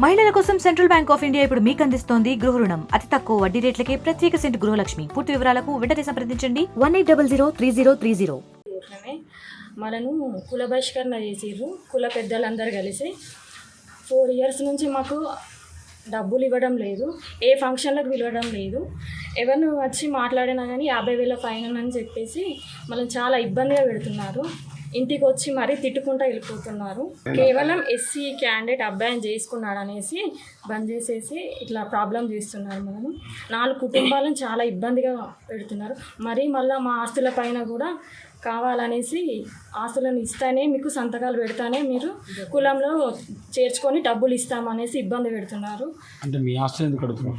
మహిళల కోసం central bank of India ఇప్పుడు మీకు అందిస్తోంది గృహ రుణం. అతి తక్కువ వడ్డీ రేట్లకే ప్రత్యేక సెంటు గృహలక్ష్మి. పూర్తి వివరాలకు వెంటనే సంప్రదించండి 18003030. మనను కుల బహిష్కరణ చేసిర్రు కుల పెద్దలందరూ కలిసి. 4 years నుంచి మాకు డబ్బులు ఇవ్వడం లేదు, ఏ ఫంక్షన్లకు పిలవడం లేదు. ఎవరిని వచ్చి మాట్లాడినా కానీ 50,000 ఫైన్ అని చెప్పేసి మనం చాలా ఇబ్బందిగా పెడుతున్నారు. ఇంటికి వచ్చి మరీ తిట్టుకుంటూ వెళ్ళిపోతున్నారు. కేవలం ఎస్సీ క్యాండిడేట్ అబ్బాయిని చేసుకున్నాడు అనేసి బంద్ చేసేసి ఇట్లా ప్రాబ్లం చేస్తున్నారు. మనము 4 కుటుంబాలను చాలా ఇబ్బందిగా పెడుతున్నారు. మరీ మళ్ళీ మా ఆస్తుల పైన కూడా కావాలనేసి ఆస్తులను ఇస్తానే మీకు సంతకాలు పెడతానే మీరు కులంలో చేర్చుకొని డబ్బులు ఇస్తామనేసి ఇబ్బంది పెడుతున్నారు. అంటే మీ ఆస్తులు ఎందుకు అడుగుతున్నారు?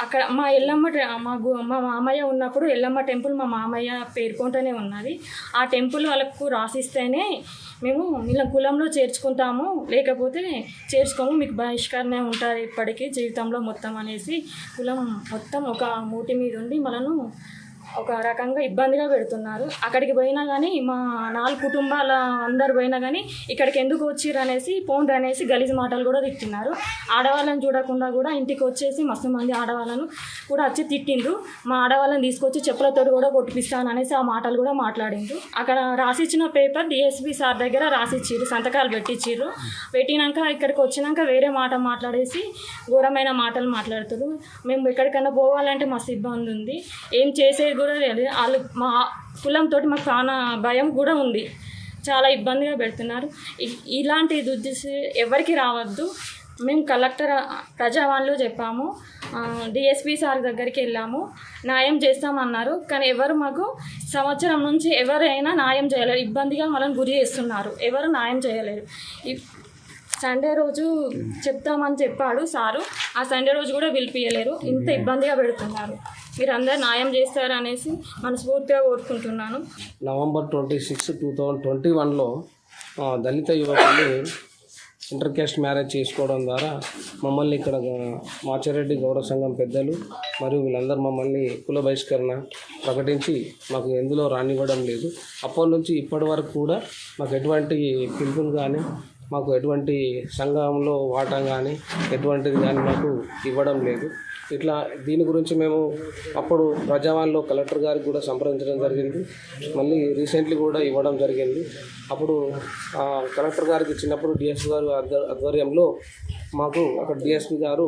అక్కడ మా ఎల్లమ్మ మా మామయ్య ఉన్నప్పుడు ఎల్లమ్మ టెంపుల్ మా మామయ్య పేర్కొంటూనే ఉన్నది. ఆ టెంపుల్ వాళ్ళకు రాసిస్తేనే మేము వీళ్ళ కులంలో చేర్చుకుంటాము, లేకపోతే చేర్చుకోము, మీకు బహిష్కరణ ఉంటుంది ఇప్పటికీ జీవితంలో మొత్తం అనేసి కులం మొత్తం ఒక మూటి మీద ఉండి మనను ఒక రకంగా ఇబ్బందిగా పెడుతున్నారు. అక్కడికి పోయినా కానీ మా 4 కుటుంబాల అందరు పోయినా కానీ ఇక్కడికి ఎందుకు వచ్చిర్రు అనేసి పోండ్రు అనేసి గలీజ్ మాటలు కూడా తిట్టినారు. ఆడవాళ్ళని చూడకుండా కూడా ఇంటికి వచ్చేసి మస్తు మంది ఆడవాళ్ళను కూడా వచ్చి తిట్టిండ్రు. మా ఆడవాళ్ళని తీసుకొచ్చి చెప్పులతో కూడా కొట్టిపిస్తాను అనేసి ఆ మాటలు కూడా మాట్లాడిండ్రు. అక్కడ రాసిచ్చిన పేపర్ డిఎస్పీ సార్ దగ్గర రాసిచ్చిర్రు, సంతకాలు పెట్టించిర్రు. పెట్టినాక ఇక్కడికి వచ్చినాక వేరే మాట మాట్లాడేసి ఘోరమైన మాటలు మాట్లాడుతారు. మేము ఎక్కడికైనా పోవాలంటే మస్తు ఇబ్బంది ఉంది, ఏం చేసేది కూడా లేదు. వాళ్ళు మా కులంతో మాకు చాలా భయం కూడా ఉంది, చాలా ఇబ్బందిగా పెడుతున్నారు. ఇలాంటి దుద్దేశం ఎవరికి రావద్దు. మేము కలెక్టర్ ప్రజావాణిలో చెప్పాము, డిఎస్పీ సార్ దగ్గరికి వెళ్ళాము, న్యాయం చేస్తామన్నారు. కానీ ఎవరు మాకు సంవత్సరం నుంచి ఎవరైనా న్యాయం చేయలేరు, ఇబ్బందిగా మనల్ని గురి చేస్తున్నారు, ఎవరు న్యాయం చేయలేరు. సండే రోజు చెప్తామని చెప్పాడు సారు, ఆ సండే రోజు కూడా పిలిపియలేరు. ఇంత ఇబ్బందిగా పెడుతున్నారు. మీరు అందరు న్యాయం చేస్తారనేసి మనస్ఫూర్తిగా కోరుకుంటున్నాను. November 26, 2021లో దళిత యువకుల్ని ఇంటర్ క్యాస్ట్ మ్యారేజ్ చేసుకోవడం ద్వారా మమ్మల్ని ఇక్కడ మాచారెడ్డి గౌడ సంఘం పెద్దలు మరియు వీళ్ళందరూ మమ్మల్ని కుల బహిష్కరణ ప్రకటించి మాకు ఎందులో రానివ్వడం లేదు. అప్పటి నుంచి ఇప్పటి వరకు కూడా మాకు ఎటువంటి పిలుపులు కానీ, మాకు ఎటువంటి సంఘంలో వాటా కానీ ఎటువంటిది కానీ మాకు ఇవ్వడం లేదు. ఇట్లా దీని గురించి మేము అప్పుడు ప్రజావాణిలో కలెక్టర్ గారికి కూడా సంప్రదించడం జరిగింది, మళ్ళీ రీసెంట్లీ కూడా ఇవ్వడం జరిగింది. అప్పుడు కలెక్టర్ గారికి ఇచ్చినప్పుడు డిఎస్పీ గారు ఆధ్వర్యంలో మాకు అక్కడ డిఎస్పీ గారు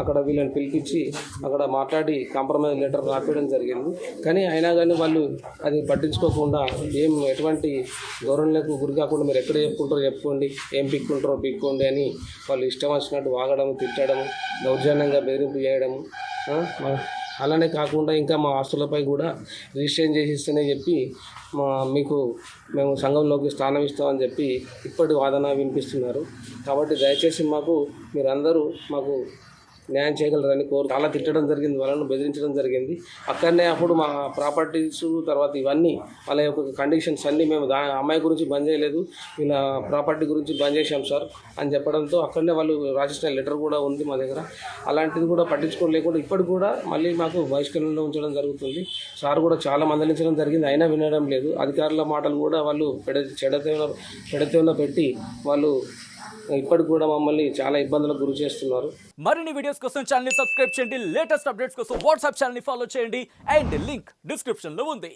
అక్కడ వీళ్ళని పిలిపించి అక్కడ మాట్లాడి కాంప్రమైజ్ లెటర్ రాపించడం జరిగింది. కానీ అయినా కానీ వాళ్ళు అది పట్టించుకోకుండా ఎటువంటి ధోరణులకు గురి కాకుండా మీరు ఎక్కడ చెప్పుకుంటారో చెప్పుకోండి, ఏం పిక్కుంటారో పిక్కోండి అని వాళ్ళు ఇష్టం వచ్చినట్టు వాగడం, తిట్టడం, దౌర్జన్యంగా బెదిరింపు చేయడం. అలానే కాకుండా ఇంకా మా ఆస్తులపై కూడా రిజిస్ట్రేషన్ చేసిస్తేనే చెప్పి మేము సంఘంలోకి స్థానం ఇస్తామని చెప్పి ఇప్పటి వాదన వినిపిస్తున్నారు. కాబట్టి దయచేసి మీరందరూ మాకు న్యాయం చేయగలరని చాలా తిట్టడం జరిగింది, వాళ్ళను బెదిరించడం జరిగింది. అక్కడనే అప్పుడు మా ప్రాపర్టీస్ తర్వాత ఇవన్నీ వాళ్ళ యొక్క కండిషన్స్ అన్నీ మేము అమ్మాయి గురించి బంద్ చేయలేదు, వీళ్ళ ప్రాపర్టీ గురించి బంద్ చేశాం సార్ అని చెప్పడంతో అక్కడనే వాళ్ళు రాసిన లెటర్ కూడా ఉంది మా దగ్గర. అలాంటిది కూడా పట్టించుకోలేకుండా ఇప్పటికి కూడా మళ్ళీ మాకు బహిష్కరణలో ఉంచడం జరుగుతుంది. సార్ కూడా చాలా మందలించడం జరిగింది, అయినా వినడం లేదు. అధికారుల మాటలు కూడా వాళ్ళు పెడతేలో పెట్టి వాళ్ళు ఇప్పటికి కూడా మమ్మల్ని చాలా ఇబ్బందులకు గురి చేస్తున్నారు. మరిన్ని వీడియోస్ కోసం ఛానల్ ని సబ్స్క్రైబ్ చేయండి, లేటెస్ట్ అప్డేట్స్ కోసం వాట్సాప్ ఛానల్ ని ఫాలో చేయండి అండ్ లింక్ డిస్క్రిప్షన్ లో ఉంది.